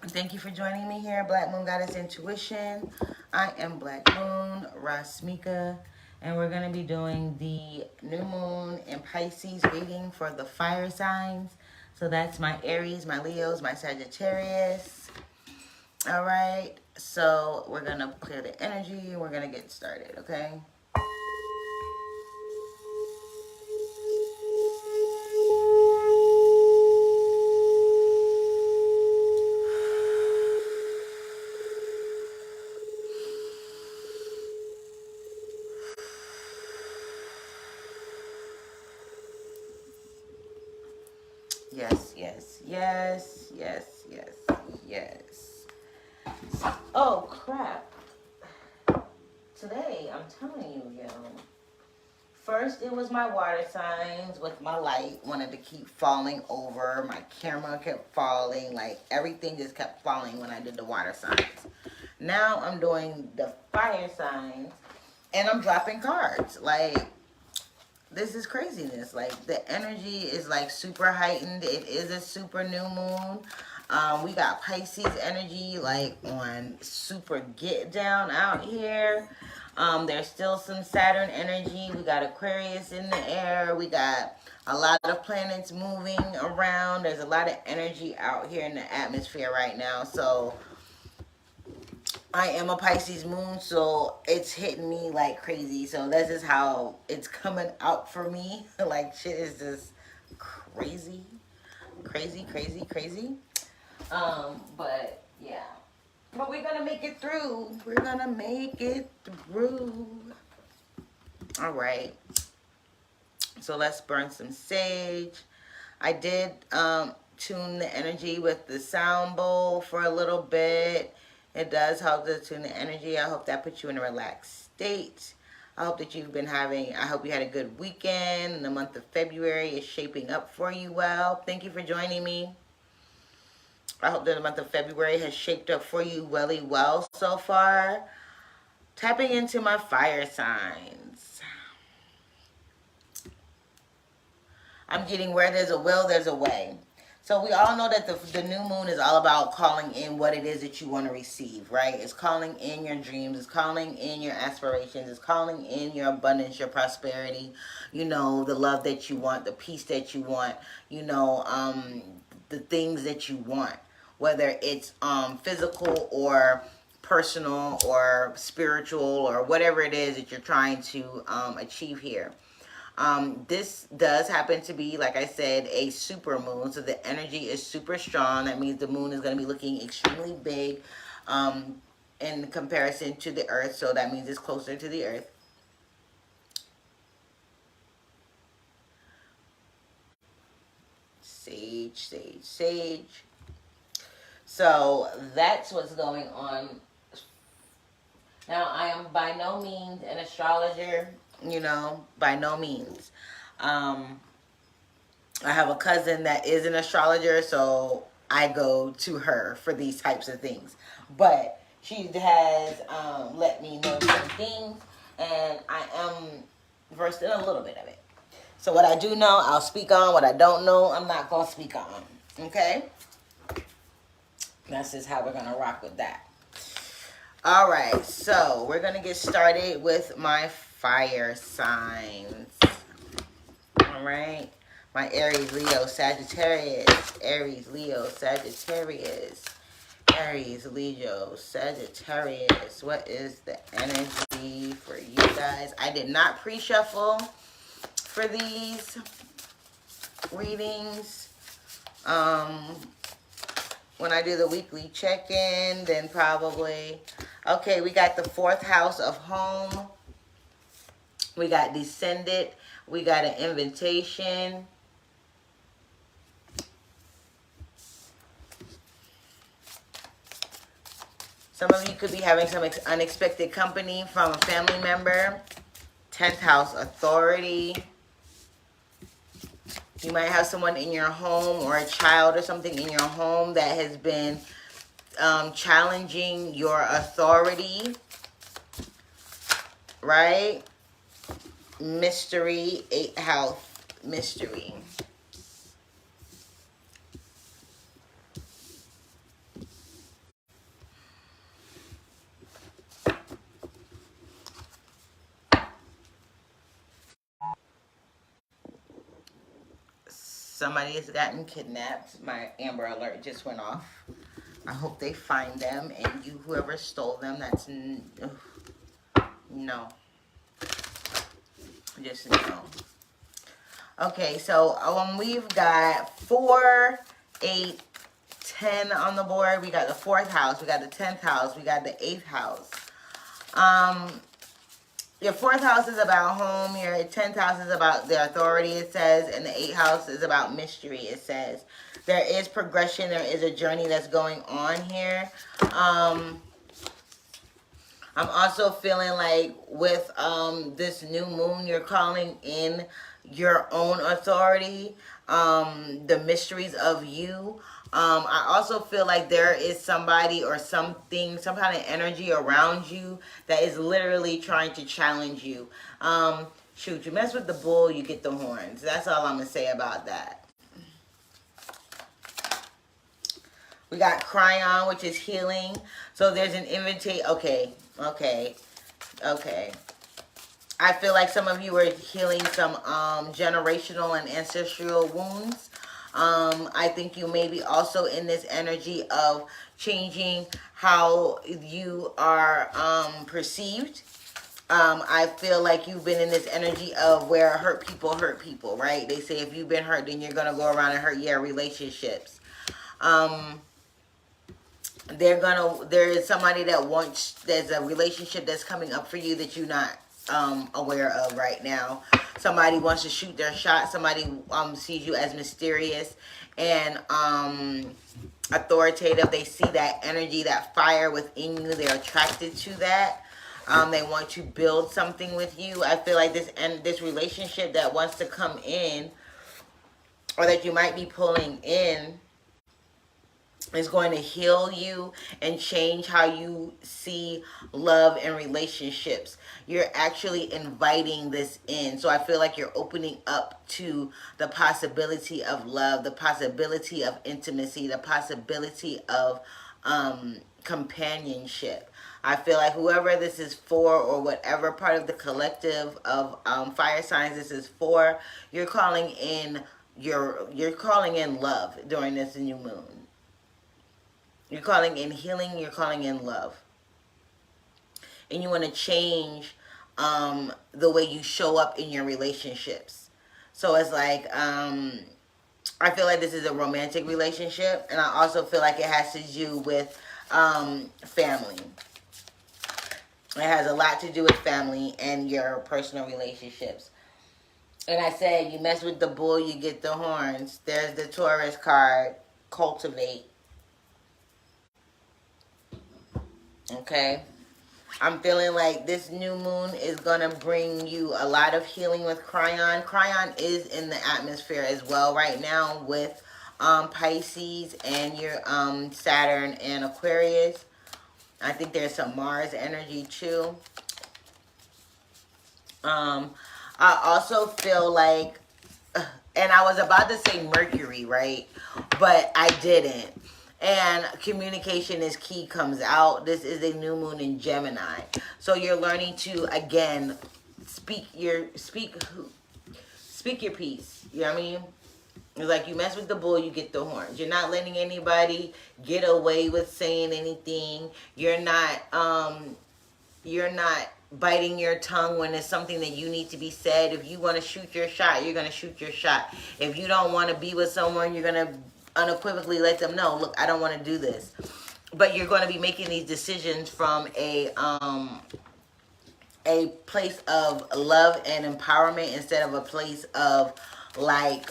Thank you for joining me here, Black Moon Goddess Intuition. I am Black Moon Rasmika, and we're going to be doing the new moon in Pisces reading for the fire signs. So that's my Aries, my Leos, my Sagittarius. All right, so we're going to clear the energy and we're going to get started, okay? Yes, yes, yes, yes, yes, yes. Oh, crap. Today, I'm telling you, yo. First, it was my water signs with my light. Wanted to keep falling over. My camera kept falling. Like, everything just kept falling when I did the water signs. Now, I'm doing the fire signs. And I'm dropping cards. Like, this is craziness. Like, the energy is, like, super heightened. It is a super new moon. We got Pisces energy, like, on super get down out here. There's still some Saturn energy. We got Aquarius in the air. We got a lot of planets moving around. There's a lot of energy out here in the atmosphere right now. So I am a Pisces moon, so it's hitting me like crazy. So this is how it's coming out for me. Like, shit is just crazy. Crazy, crazy, crazy. But yeah. But we're gonna make it through. We're gonna make it through. All right. So let's burn some sage. I did tune the energy with the sound bowl for a little bit. It does help to tune the energy. I hope that puts you in a relaxed state. I hope that you've been having, I hope you had a good weekend. The month of February is shaping up for you well. Thank you for joining me. I hope that the month of February has shaped up for you really well so far. Tapping into my fire signs. I'm getting where there's a will, there's a way. So we all know that the new moon is all about calling in what it is that you want to receive, right? It's calling in your dreams. It's calling in your aspirations. It's calling in your abundance, your prosperity, you know, the love that you want, the peace that you want, you know, the things that you want, whether it's physical or personal or spiritual or whatever it is that you're trying to achieve here. This does happen to be, like I said, a super moon. So the energy is super strong. That means the moon is going to be looking extremely big in comparison to the earth. So that means it's closer to the earth. Sage, sage, sage. So that's what's going on. Now, I am by no means an astrologer, you know, by no means. I have a cousin that is an astrologer, so I go to her for these types of things. But she has let me know some things, and I am versed in a little bit of it. So what I do know, I'll speak on. What I don't know, I'm not going to speak on. Okay? That's just how we're going to rock with that. All right, so we're going to get started with my fire signs. All right. My Aries, Leo, Sagittarius. Aries, Leo, Sagittarius. Aries, Leo, Sagittarius. What is the energy for you guys? I did not pre-shuffle for these readings. When I do the weekly check-in, then probably... Okay, we got the 4th house of home. We got descended. We got an invitation. Some of you could be having some unexpected company from a family member. 10th house, authority. You might have someone in your home or a child or something in your home that has been challenging your authority. Right? Mystery, 8th house, mystery. somebody has gotten kidnapped. My Amber Alert just went off. I hope they find them, and you, whoever stole them, that's no. Just no. Okay, so we've got 4, 8, 10 on the board. We got the 4th house, we got the 10th house, we got the 8th house. Your 4th house is about home. Your 10th house is about the authority, it says. And the 8th house is about mystery, it says. There is progression. There is a journey that's going on here. I'm also feeling like with this new moon, you're calling in your own authority, the mysteries of you. I also feel like there is somebody or something, some kind of energy around you that is literally trying to challenge you. Shoot, you mess with the bull, you get the horns. That's all I'm going to say about that. We got Cryon, which is healing. So there's an invitation. Okay. I feel like some of you are healing some generational and ancestral wounds. I think you may be also in this energy of changing how you are perceived. I feel like you've been in this energy of where hurt people, right? They say if you've been hurt, then you're going to go around and hurt your relationships. There is somebody that wants, there's a relationship that's coming up for you that you're not aware of right now. Somebody wants to shoot their shot. Somebody sees you as mysterious and authoritative. They see that energy, that fire within you. They're attracted to that. They want to build something with you. I feel like this relationship that wants to come in, or that you might be pulling in, is going to heal you and change how you see love and relationships. You're actually inviting this in. So I feel like you're opening up to the possibility of love, the possibility of intimacy, the possibility of companionship. I feel like whoever this is for, or whatever part of the collective of fire signs this is for, you're calling in love during this new moon. You're calling in healing. You're calling in love. And you want to change the way you show up in your relationships. So it's like, I feel like this is a romantic relationship. And I also feel like it has to do with family. It has a lot to do with family and your personal relationships. And I said, you mess with the bull, you get the horns. There's the Taurus card, cultivate. Okay, I'm feeling like this new moon is going to bring you a lot of healing with Cryon. Cryon is in the atmosphere as well right now with Pisces and your Saturn and Aquarius. I think there's some Mars energy too. I also feel like, and I was about to say Mercury, right? But I didn't. And communication is key comes out. This is a new moon in Gemini. So you're learning to, again, speak your piece. You know what I mean? It's like you mess with the bull, you get the horns. You're not letting anybody get away with saying anything. You're not biting your tongue when it's something that you need to be said. If you want to shoot your shot, you're going to shoot your shot. If you don't want to be with someone, you're going to unequivocally let them know, look, I don't want to do this. But you're going to be making these decisions from a place of love and empowerment instead of a place of like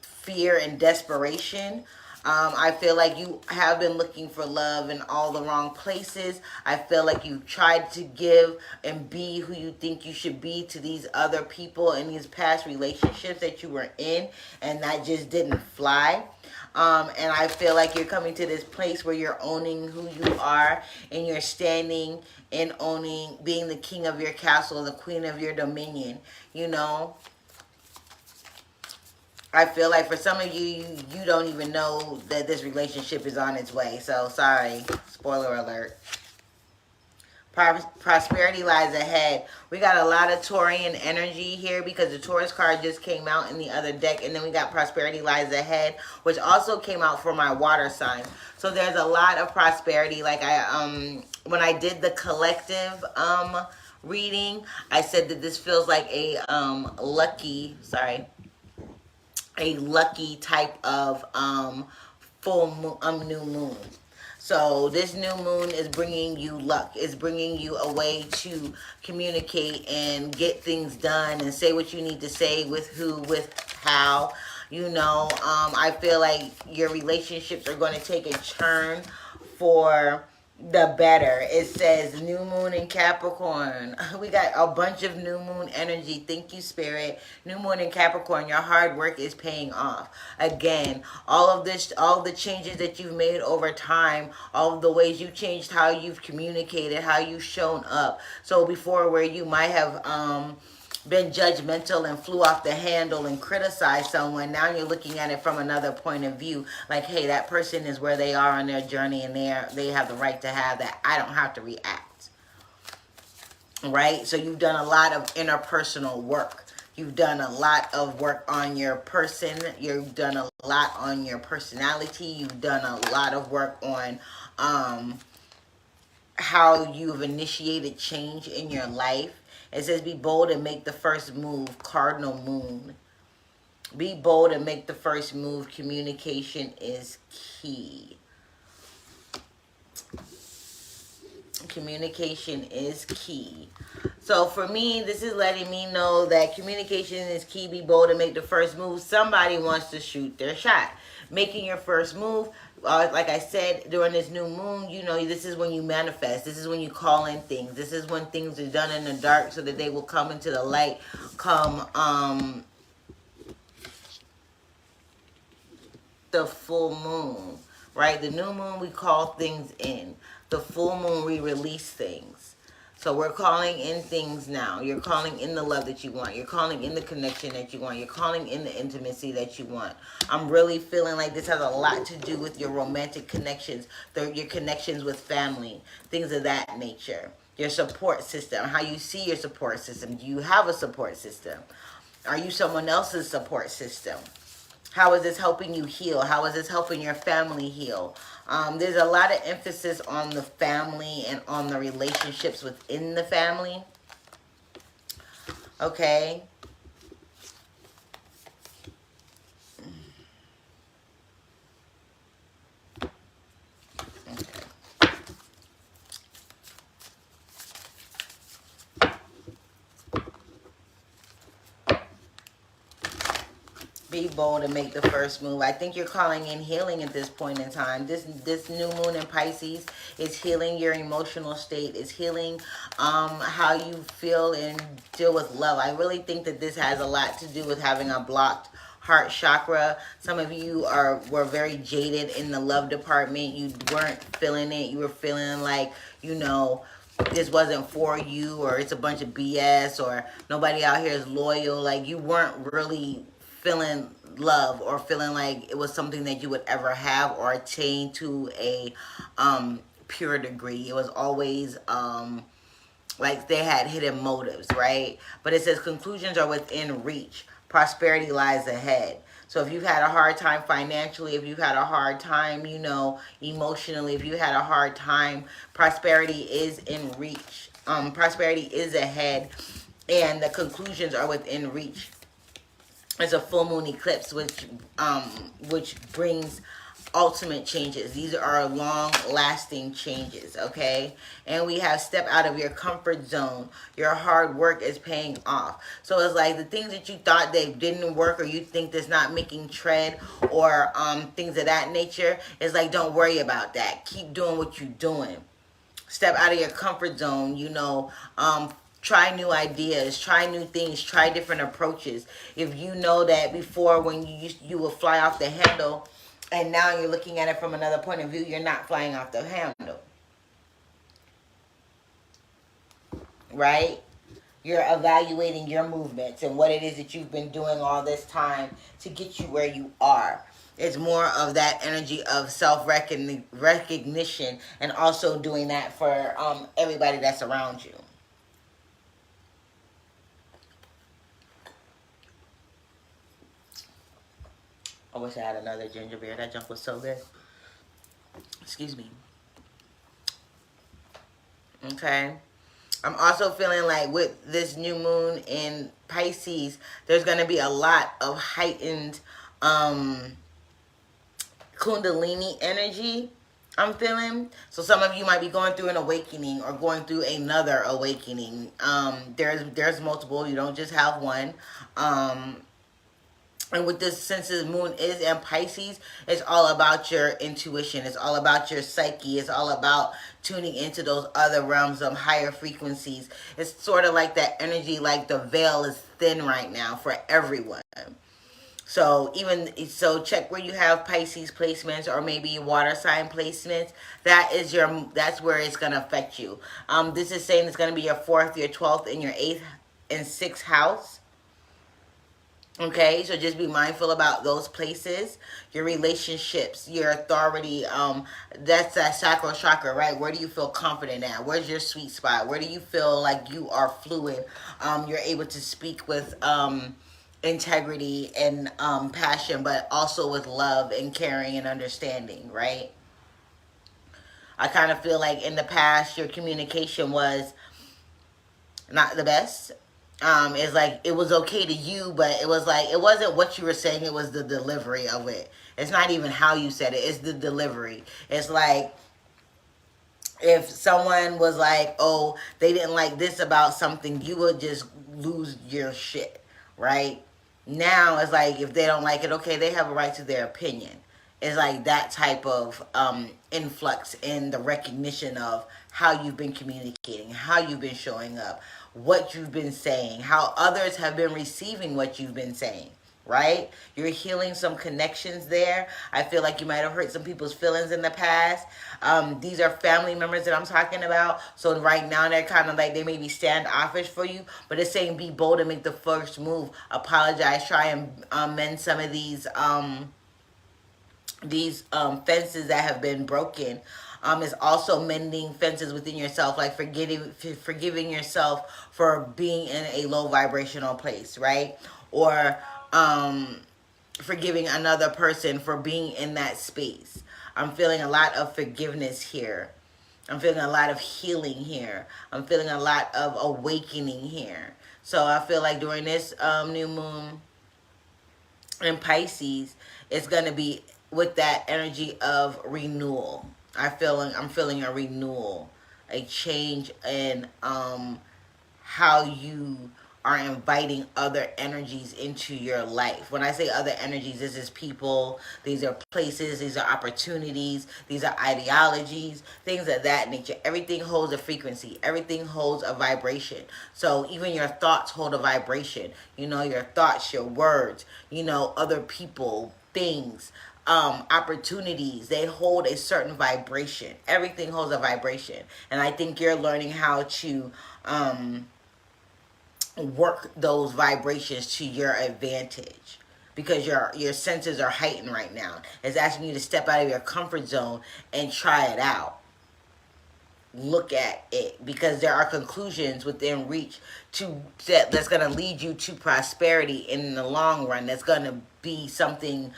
fear and desperation. I feel like you have been looking for love in all the wrong places. I feel like you tried to give and be who you think you should be to these other people in these past relationships that you were in, and that just didn't fly. And I feel like you're coming to this place where you're owning who you are, and you're standing and owning, being the king of your castle, the queen of your dominion, you know. I feel like for some of you, you don't even know that this relationship is on its way. So, sorry. Spoiler alert. Prosperity lies ahead. We got a lot of Taurian energy here because the Taurus card just came out in the other deck. And then we got prosperity lies ahead, which also came out for my water sign. So there's a lot of prosperity. Like when I did the collective reading, I said that this feels like a lucky type of new moon. So this new moon is bringing you luck. It's bringing you a way to communicate and get things done and say what you need to say, with who, with how. You know, I feel like your relationships are going to take a turn for the better. It says new moon in Capricorn. We got a bunch of new moon energy. Thank you, Spirit. New moon in Capricorn. Your hard work is paying off. Again, all of the changes that you've made over time, all of the ways you've changed how you've communicated, how you've shown up. So before, where you might have been judgmental and flew off the handle and criticized someone, now you're looking at it from another point of view. Like, hey, that person is where they are on their journey, and they have the right to have that. I don't have to react. Right? So you've done a lot of interpersonal work. You've done a lot of work on your person. You've done a lot on your personality. You've done a lot of work on how you've initiated change in your life. It says, be bold and make the first move, cardinal moon. Be bold and make the first move. Communication is key. Communication is key. So for me, this is letting me know that communication is key. Be bold and make the first move. Somebody wants to shoot their shot. Making your first move, like I said, during this new moon, you know, this is when you manifest. This is when you call in things. This is when things are done in the dark so that they will come into the light. Come the full moon, right? The new moon, we call things in. The full moon, we release things. So we're calling in things now. You're calling in the love that you want. You're calling in the connection that you want. You're calling in the intimacy that you want. I'm really feeling like this has a lot to do with your romantic connections, your connections with family, things of that nature. Your support system, how you see your support system. Do you have a support system? Are you someone else's support system? How is this helping you heal? How is this helping your family heal? There's a lot of emphasis on the family and on the relationships within the family. Okay. Be bold and make the first move. I think you're calling in healing at this point in time. This new moon in Pisces is healing your emotional state. It's healing how you feel and deal with love. I really think that this has a lot to do with having a blocked heart chakra. Some of you were very jaded in the love department. You weren't feeling it. You were feeling like, you know, this wasn't for you, or it's a bunch of BS, or nobody out here is loyal. Like, you weren't really feeling love or feeling like it was something that you would ever have or attain to a pure degree. It was always like they had hidden motives, right? But it says conclusions are within reach. Prosperity lies ahead. So if you've had a hard time financially, if you've had a hard time, you know, emotionally, if you had a hard time, prosperity is in reach. Prosperity is ahead, and the conclusions are within reach. It's a full moon eclipse, which brings ultimate changes. These are long-lasting changes, okay? And we have step out of your comfort zone. Your hard work is paying off. So it's like the things that you thought they didn't work, or you think that's not making tread, or things of that nature. It's like, don't worry about that. Keep doing what you're doing. Step out of your comfort zone, you know. Try new ideas, try new things, try different approaches. If you know that before, when you would fly off the handle, and now you're looking at it from another point of view, you're not flying off the handle. Right? You're evaluating your movements and what it is that you've been doing all this time to get you where you are. It's more of that energy of self-recognition, and also doing that for everybody that's around you. I wish I had another ginger beer. That junk was so good. Excuse me. Okay. I'm also feeling like with this new moon in Pisces, there's going to be a lot of heightened Kundalini energy. I'm feeling. So some of you might be going through an awakening or going through another awakening. There's multiple. You don't just have one. And with this, since the moon is in Pisces, it's all about your intuition. It's all about your psyche. It's all about tuning into those other realms of higher frequencies. It's sort of like that energy, like the veil is thin right now for everyone. So check where you have Pisces placements or maybe water sign placements. That's where it's gonna affect you. This is saying it's gonna be your 4th, your 12th, and your 8th and 6th house. Okay, so just be mindful about those places, your relationships, your authority. That's that sacral chakra, right? Where do you feel confident at? Where's your sweet spot? Where do you feel like you are fluid? You're able to speak with integrity and passion, but also with love and caring and understanding, right? I kind of feel like in the past, your communication was not the best. It's like it was okay to you, but it was like it wasn't what you were saying, it was the delivery of it. It's not even how you said it, it's the delivery. It's like if someone was like, oh, they didn't like this about something, you would just lose your shit, right? Now it's like if they don't like it, okay, they have a right to their opinion. It's like that type of influx in the recognition of how you've been communicating, how you've been showing up, what you've been saying, how others have been receiving what you've been saying, right? You're healing some connections there. I feel like you might have hurt some people's feelings in the past. These are family members that I'm talking about. So right now they're kind of like, they may be standoffish for you, but it's saying be bold and make the first move. Apologize, try and mend some of these fences that have been broken. Is also mending fences within yourself, like forgiving yourself for being in a low vibrational place, right? Or forgiving another person for being in that space. I'm feeling a lot of forgiveness here. I'm feeling a lot of healing here. I'm feeling a lot of awakening here. So I feel like during this new moon in Pisces, it's going to be with that energy of renewal. I'm feeling a renewal, a change in how you are inviting other energies into your life. When I say other energies, this is people, these are places, these are opportunities, these are ideologies, things of that nature. Everything holds a frequency. Everything holds a vibration. So even your thoughts hold a vibration. You know, your thoughts, your words, you know, other people, things, opportunities, they hold a certain vibration. Everything holds a vibration. And I think you're learning how to work those vibrations to your advantage, because your senses are heightened right now. It's asking you to step out of your comfort zone and try it out. Look at it, because there are conclusions within reach that's going to lead you to prosperity in the long run. That's going to be something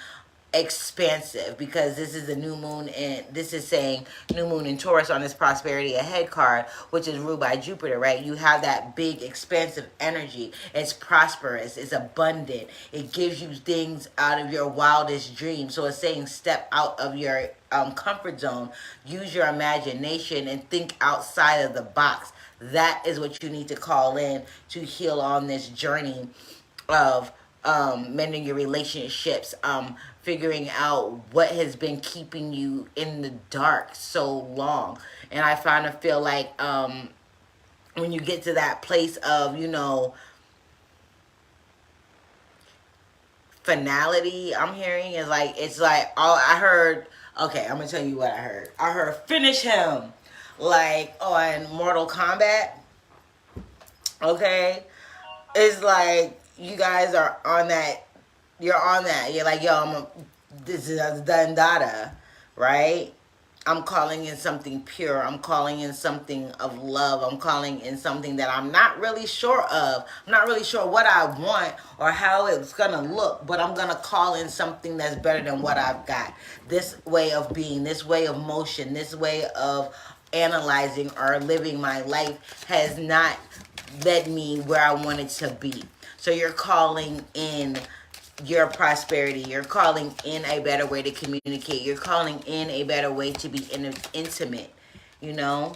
expansive, because this is a new moon, and this is saying new moon in Taurus on this prosperity ahead card, which is ruled by Jupiter, right? You have that big expansive energy. It's prosperous, it's abundant, it gives you things out of your wildest dreams. So it's saying step out of your comfort zone, use your imagination, and think outside of the box. That is what you need to call in to heal on this journey of mending your relationships, figuring out what has been keeping you in the dark so long. And I kind of feel like when you get to that place of, you know, finality, I'm hearing is like, it's like, all I heard, okay, I'm gonna tell you what I heard. I heard finish him, like on Mortal Kombat. Okay, it's like you guys are on that. You're on that. You're like, yo, this is dada, right? I'm calling in something pure. I'm calling in something of love. I'm calling in something that I'm not really sure of. I'm not really sure what I want or how it's going to look, but I'm going to call in something that's better than what I've got. This way of being, this way of motion, this way of analyzing or living my life has not led me where I wanted to be. So you're calling in your prosperity. You're calling in a better way to communicate. You're calling in a better way to be intimate, you know?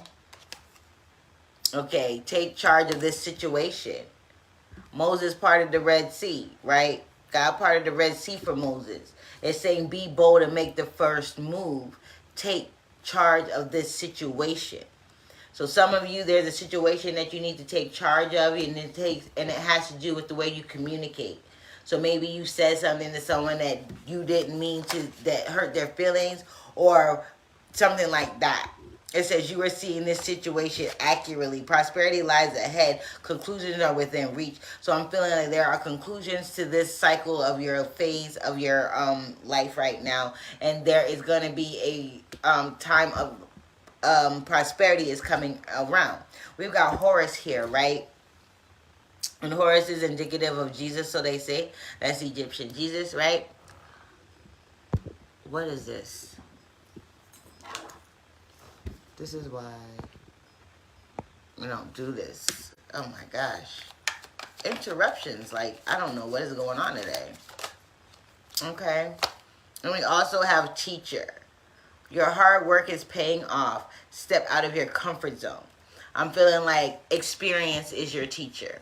Okay, take charge of this situation. Moses parted the Red Sea, right? God parted the Red Sea for Moses. It's saying be bold and make the first move. Take charge of this situation. So some of you, there's a situation that you need to take charge of, and it has to do with the way you communicate. So maybe you said something to someone that you didn't mean to, that hurt their feelings, or something like that. It says you are seeing this situation accurately. Prosperity lies ahead. Conclusions are within reach. So I'm feeling like there are conclusions to this cycle of your phase of your life right now. And there is going to be a time of prosperity is coming around. We've got Horus here, right? And Horus is indicative of Jesus, so they say. That's Egyptian Jesus, right? What is this? This is why we don't do this. Oh my gosh. Interruptions. Like, I don't know what is going on today. Okay. And we also have teacher. Your hard work is paying off. Step out of your comfort zone. I'm feeling like experience is your teacher.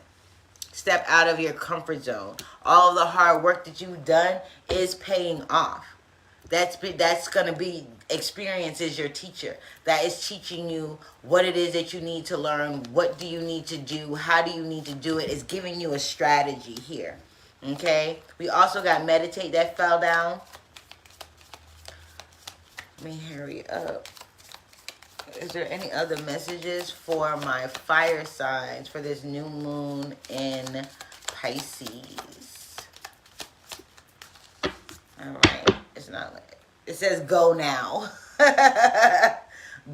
Step out of your comfort zone. All of the hard work that you've done is paying off. That's going to be, experience is your teacher. That is teaching you what it is that you need to learn. What do you need to do? How do you need to do it? It's giving you a strategy here. Okay? We also got meditate that fell down. Let me hurry up. Is there any other messages for my fire signs for this new moon in Pisces? All right. It's not like it says go now.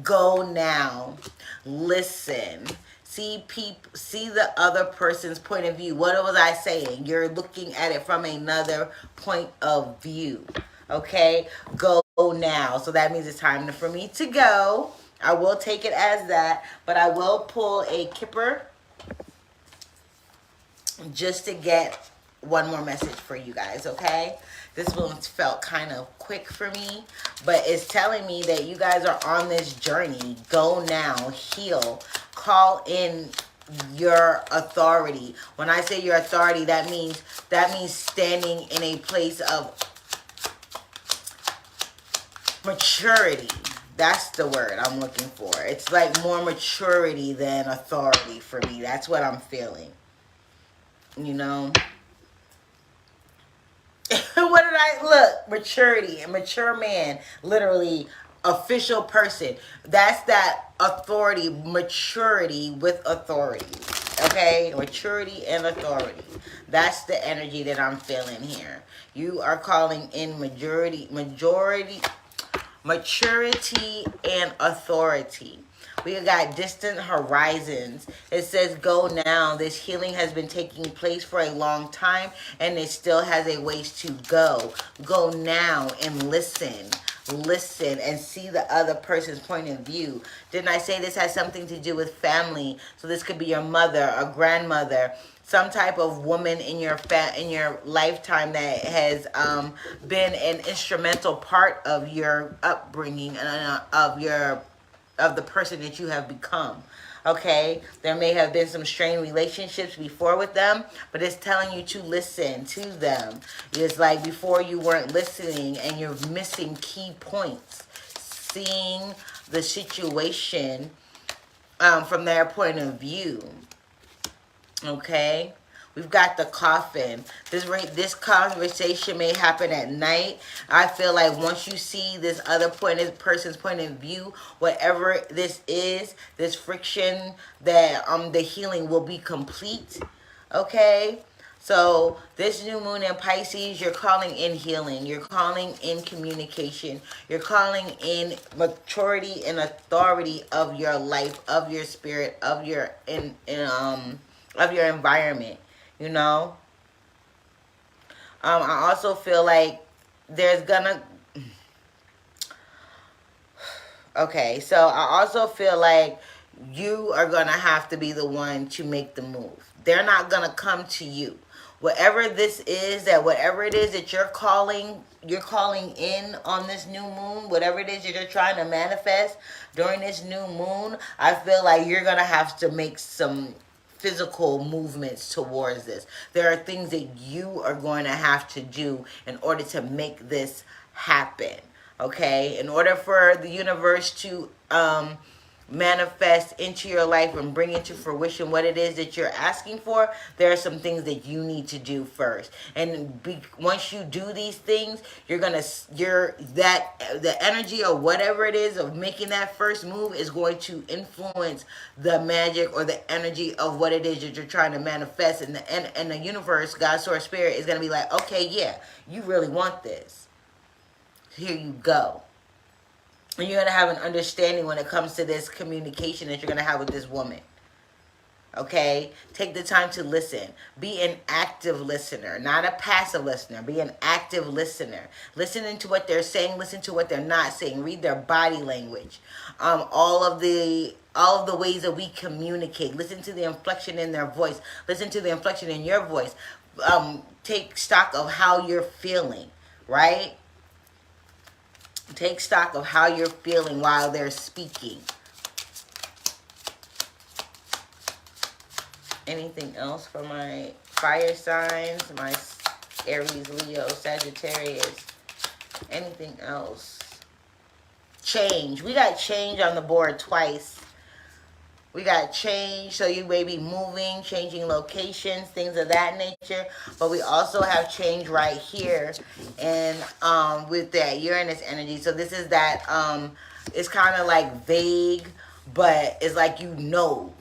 Go now. Listen. See the other person's point of view. What was I saying? You're looking at it from another point of view. Okay? Go now. So that means it's time for me to go. I will take it as that, but I will pull a Kipper just to get one more message for you guys, okay? This one felt kind of quick for me, but it's telling me that you guys are on this journey. Go now, heal, call in your authority. When I say your authority, that means standing in a place of maturity. That's the word I'm looking for. It's like more maturity than authority for me. That's what I'm feeling. You know? What did I look? Maturity. A mature man. Literally, official person. That's that authority. Maturity with authority. Okay? Maturity and authority. That's the energy that I'm feeling here. You are calling in maturity and authority. We got distant horizons. It says go now. This healing has been taking place for a long time, and it still has a ways to go. Go now and listen. Listen and see the other person's point of view. Didn't I say this has something to do with family? So this could be your mother, a grandmother, some type of woman in your lifetime that has been an instrumental part of your upbringing and of the person that you have become. Okay, there may have been some strained relationships before with them, but it's telling you to listen to them. It's like before you weren't listening and you're missing key points. Seeing the situation from their point of view. Okay, we've got the coffin. This conversation may happen at night. I feel like once you see this other person's point of view, whatever this is, this friction, that the healing will be complete. Okay, So this new moon in Pisces, you're calling in healing. You're calling in communication. You're calling in maturity and authority of your life, of your spirit, of your of your environment. You know. I also feel like there's gonna. Okay, so I also feel like you are gonna have to be the one to make the move. They're not gonna come to you. Whatever this is, whatever it is that you're calling in on this new moon, whatever it is that you're trying to manifest during this new moon, I feel like you're gonna have to make some physical movements towards this. There are things that you are going to have to do in order to make this happen. Okay, in order for the universe to manifest into your life and bring into fruition what it is that you're asking for, there are some things that you need to do first. And once you do these things, the energy or whatever it is of making that first move is going to influence the magic or the energy of what it is that you're trying to manifest. And the universe, God, Source, Spirit is going to be like, okay, yeah, you really want this. Here you go. And you're going to have an understanding when it comes to this communication that you're going to have with this woman. Okay? Take the time to listen. Be an active listener, not a passive listener. Be an active listener. Listening to what they're saying. Listen to what they're not saying. Read their body language. All of the ways that we communicate. Listen to the inflection in their voice. Listen to the inflection in your voice. Take stock of how you're feeling. Right? Take stock of how you're feeling while they're speaking. Anything else for my fire signs? My Aries, Leo, Sagittarius. Anything else? Change. We got change on the board twice. We got change, so you may be moving, changing locations, things of that nature. But we also have change right here, and with that Uranus energy. So this is that. It's kind of like vague, but it's like you know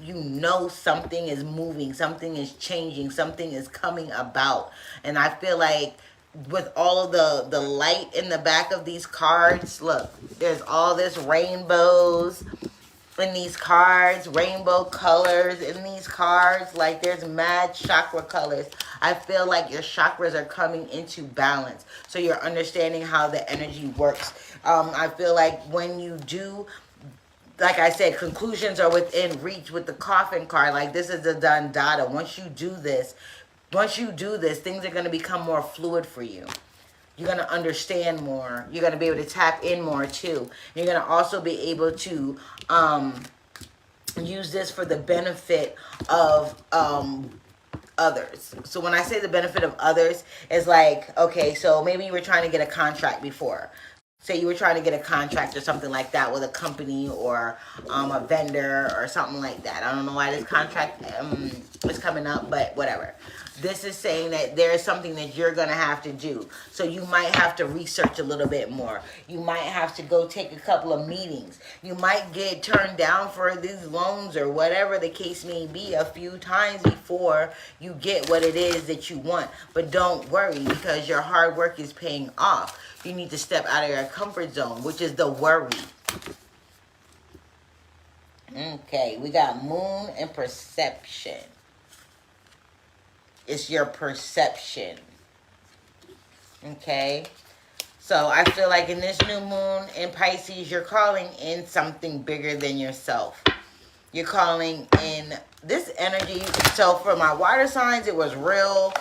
something is moving, something is changing, something is coming about, and I feel like with all of the light in the back of these cards, look, there's all this rainbows in these cards, rainbow colors in these cards, like there's mad chakra colors. I feel like your chakras are coming into balance, so you're understanding how the energy works. I feel like when you do, like I said, conclusions are within reach with the coffin card. Like this is the done data. Once you do this, things are going to become more fluid for you. You're going to understand more. You're going to be able to tap in more too. You're going to also be able to use this for the benefit of others. So when I say the benefit of others, it's like, okay, so maybe you were trying to get a contract before. Say you were trying to get a contract or something like that with a company or a vendor or something like that. I don't know why this contract is coming up, but whatever. This is saying that there is something that you're going to have to do. So you might have to research a little bit more. You might have to go take a couple of meetings. You might get turned down for these loans or whatever the case may be a few times before you get what it is that you want. But don't worry, because your hard work is paying off. You need to step out of your comfort zone, which is the worry. Okay, we got moon and perception. It's your perception. Okay? So I feel like in this new moon in Pisces, you're calling in something bigger than yourself. You're calling in this energy. So for my water signs, it was real,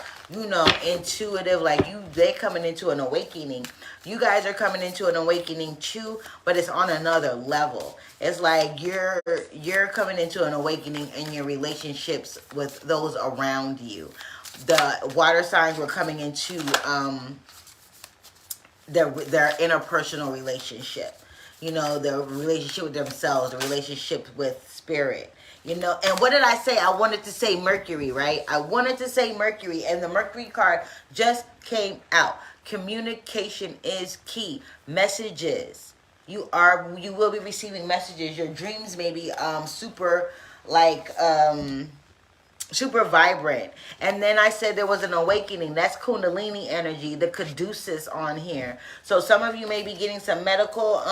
intuitive. Like they coming into an awakening. You guys are coming into an awakening too, but it's on another level. It's like you're coming into an awakening in your relationships with those around you. The water signs were coming into their interpersonal relationship. The relationship with themselves, the relationship with spirit. And what did I say? I wanted to say Mercury, right? I wanted to say Mercury, and the Mercury card just came out. Communication is key. Messages. You will be receiving messages. Your dreams may be super like super vibrant. And then I said there was an awakening. That's Kundalini energy, the caduceus on here. So some of you may be getting some medical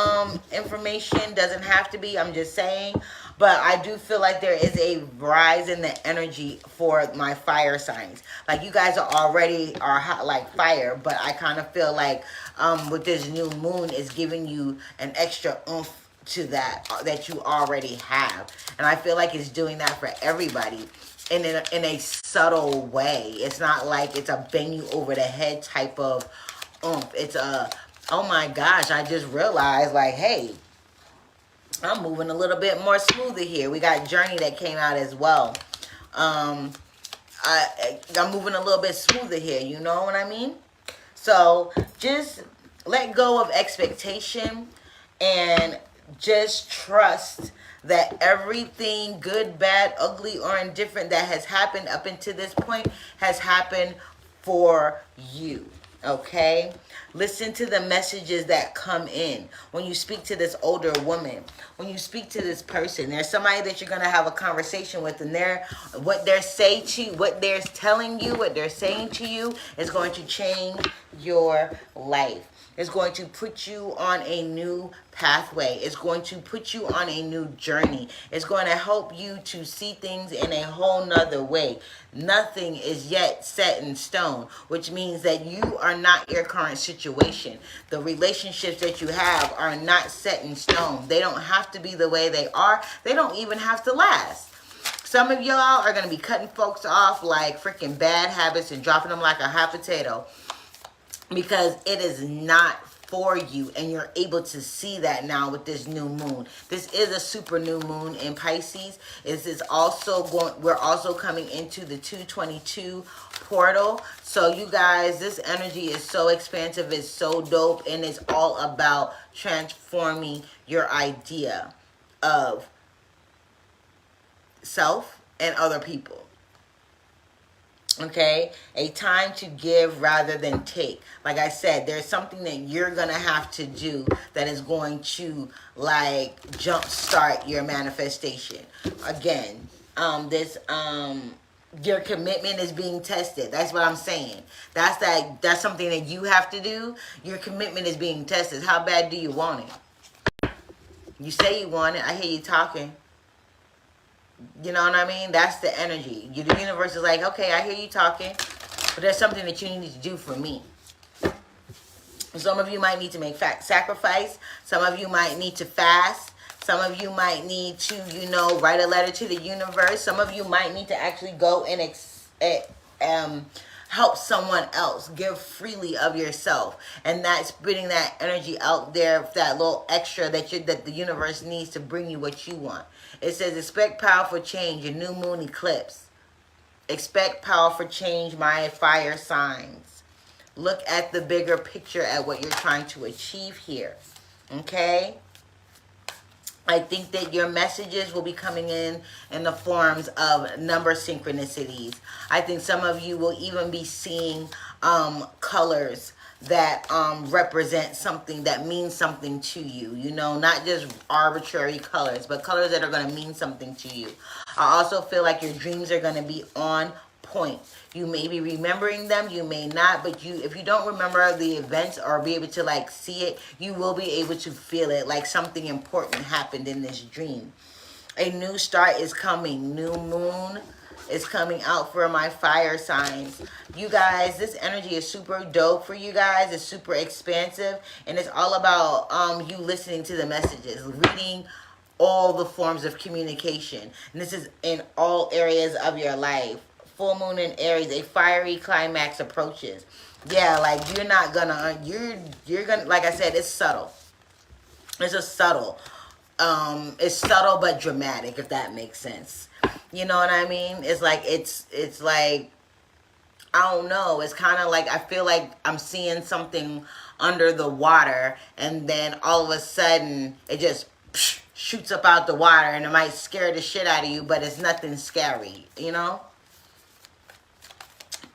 information. Doesn't have to be, I'm just saying. But I do feel like there is a rise in the energy for my fire signs. Like you guys are hot like fire, but I kind of feel like with this new moon is giving you an extra oomph to that you already have. And I feel like it's doing that for everybody in a subtle way. It's not like it's a bang you over the head type of oomph. It's a, oh my gosh, I just realized like, hey, I'm moving a little bit more smoother here. We got Journey that came out as well. I'm moving a little bit smoother here. You know what I mean? So just let go of expectation and just trust that everything good, bad, ugly, or indifferent that has happened up until this point has happened for you. Okay? Listen to the messages that come in. When you speak to this older woman, when you speak to this person, there's somebody that you're going to have a conversation with, and what they're saying to you, what they're telling you, what they're saying to you is going to change your life. It's going to put you on a new pathway. It's going to put you on a new journey. It's going to help you to see things in a whole nother way. Nothing is yet set in stone, which means that you are not your current situation. The relationships that you have are not set in stone. They don't have to be the way they are. They don't even have to last. Some of y'all are going to be cutting folks off like freaking bad habits and dropping them like a hot potato, because it is not for you, and you're able to see that now with this new moon. This is a super new moon in Pisces. This is also we're also coming into the 222 portal. So you guys, this energy is so expansive, it's so dope, and it's all about transforming your idea of self and other people. Okay, a time to give rather than take. Like I said, there's something that you're gonna have to do that is going to like jumpstart your manifestation. Again, your commitment is being tested. That's what I'm saying. That's something that you have to do. Your commitment is being tested. How bad do you want it? You say you want it. I hear you talking. You know what I mean? That's the energy. The universe is like, okay, I hear you talking, but there's something that you need to do for me. Some of you might need to make sacrifice. Some of you might need to fast. Some of you might need to, write a letter to the universe. Some of you might need to actually go and help someone else. Give freely of yourself. And that's putting that energy out there, that little extra that the universe needs to bring you what you want. It says, expect powerful change, your new moon eclipse. Expect powerful change, my fire signs. Look at the bigger picture at what you're trying to achieve here. Okay? I think that your messages will be coming in the forms of number synchronicities. I think some of you will even be seeing colors that represent something that means something to you. Not just arbitrary colors, but colors that are going to mean something to you. I also feel like your dreams are going to be on point. You may be remembering them, you may not, but if you don't remember the events or be able to like see it, you will be able to feel it, like something important happened in this dream. A new start is coming. New moon is coming out for my fire signs. You guys, this energy is super dope for you guys. It's super expansive, and it's all about you listening to the messages, reading all the forms of communication. And this is in all areas of your life. Full moon in Aries, a fiery climax approaches. Yeah, like you're not gonna, you're gonna, like I said, it's subtle. It's a subtle. It's subtle but dramatic, if that makes sense. You know what I mean? It's like, it's like, I don't know. It's kind of like, I feel like I'm seeing something under the water, and then all of a sudden it just shoots up out the water, and it might scare the shit out of you, but it's nothing scary,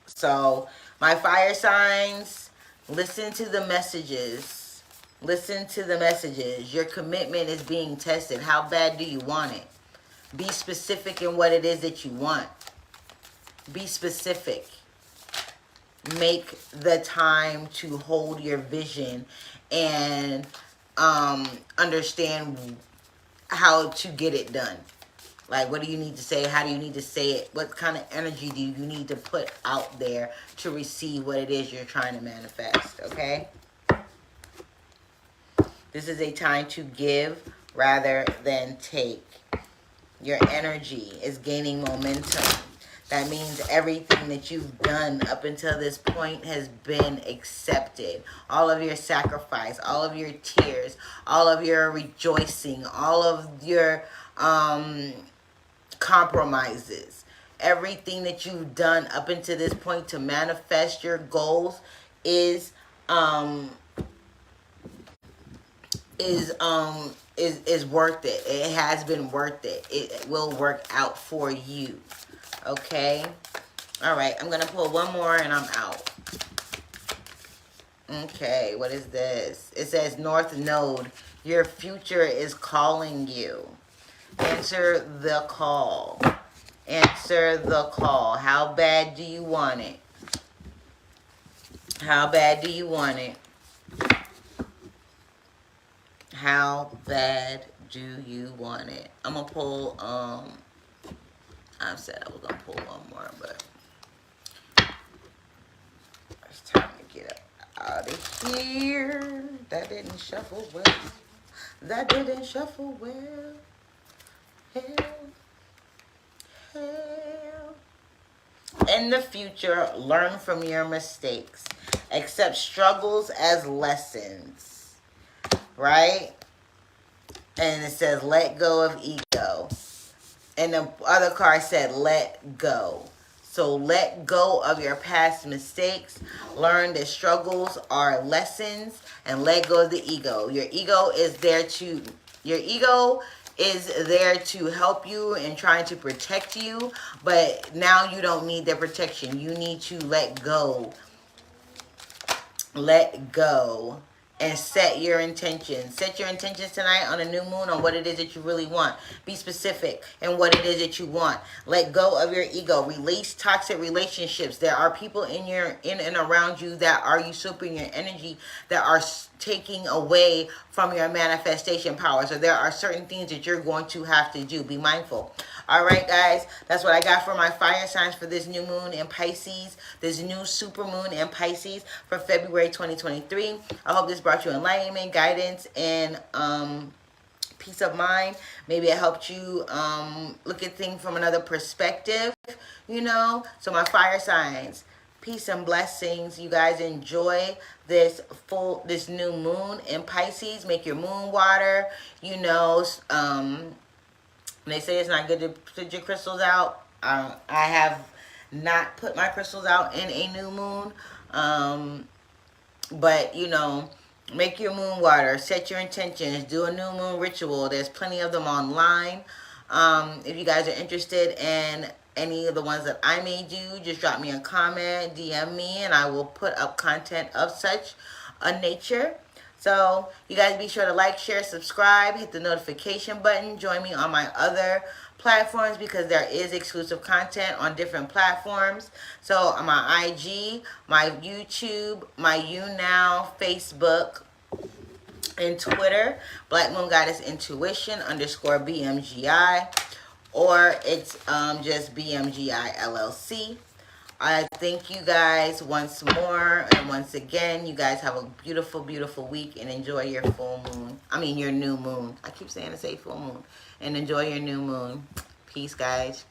So, my fire signs, listen to the messages. Listen to the messages. Your commitment is being tested. How bad do you want it? Be specific in what it is that you want. Be specific. Make the time to hold your vision and understand how to get it done. Like, what do you need to say? How do you need to say it? What kind of energy do you need to put out there to receive what it is you're trying to manifest, okay? This is a time to give rather than take. Your energy is gaining momentum. That means everything that you've done up until this point has been accepted. All of your sacrifice, all of your tears, all of your rejoicing, all of your compromises. Everything that you've done up until this point to manifest your goals is worth it. It has been worth it. It will work out for you. Okay? Alright, I'm going to pull one more and I'm out. Okay, what is this? It says North Node. Your future is calling you. Answer the call. Answer the call. How bad do you want it? How bad do you want it? How bad do you want it? I'm going to pull, I said I was going to pull one more, but it's time to get out of here. That didn't shuffle well. That didn't shuffle well. Hell. In the future, learn from your mistakes. Accept struggles as lessons. Right? And it says, let go of ego. And the other card said, let go. So let go of your past mistakes. Learn that struggles are lessons. And let go of the ego. Your ego is there to help you and trying to protect you. But now you don't need their protection. You need to let go. Let go. And set your intentions. Set your intentions tonight on a new moon on what it is that you really want. Be specific in what it is that you want. Let go of your ego. Release toxic relationships. There are people in and around you that are usurping your energy, that are taking away from your manifestation power. So there are certain things that you're going to have to do. Be mindful. All right, guys, that's what I got for my fire signs for this new moon in Pisces, this new super moon in Pisces for February 2023. I hope this brought you enlightenment, guidance, and peace of mind. Maybe it helped you look at things from another perspective, you know. So my fire signs, peace and blessings. You guys enjoy this new moon in Pisces. Make your moon water, you know. They say it's not good to put your crystals out. I have not put my crystals out in a new moon. But, you know, make your moon water. Set your intentions. Do a new moon ritual. There's plenty of them online. If you guys are interested in any of the ones that I may do, just drop me a comment, DM me, and I will put up content of such a nature. So, you guys be sure to like, share, subscribe, hit the notification button. Join me on my other platforms because there is exclusive content on different platforms. So, on my IG, my YouTube, my YouNow, Facebook, and Twitter, Black Moon Goddess Intuition _BMGI, or it's just BMGI LLC. I thank you guys once more, and once again, you guys have a beautiful, beautiful week, and enjoy your full moon. I mean, your new moon. I keep saying to say full moon. And enjoy your new moon. Peace, guys.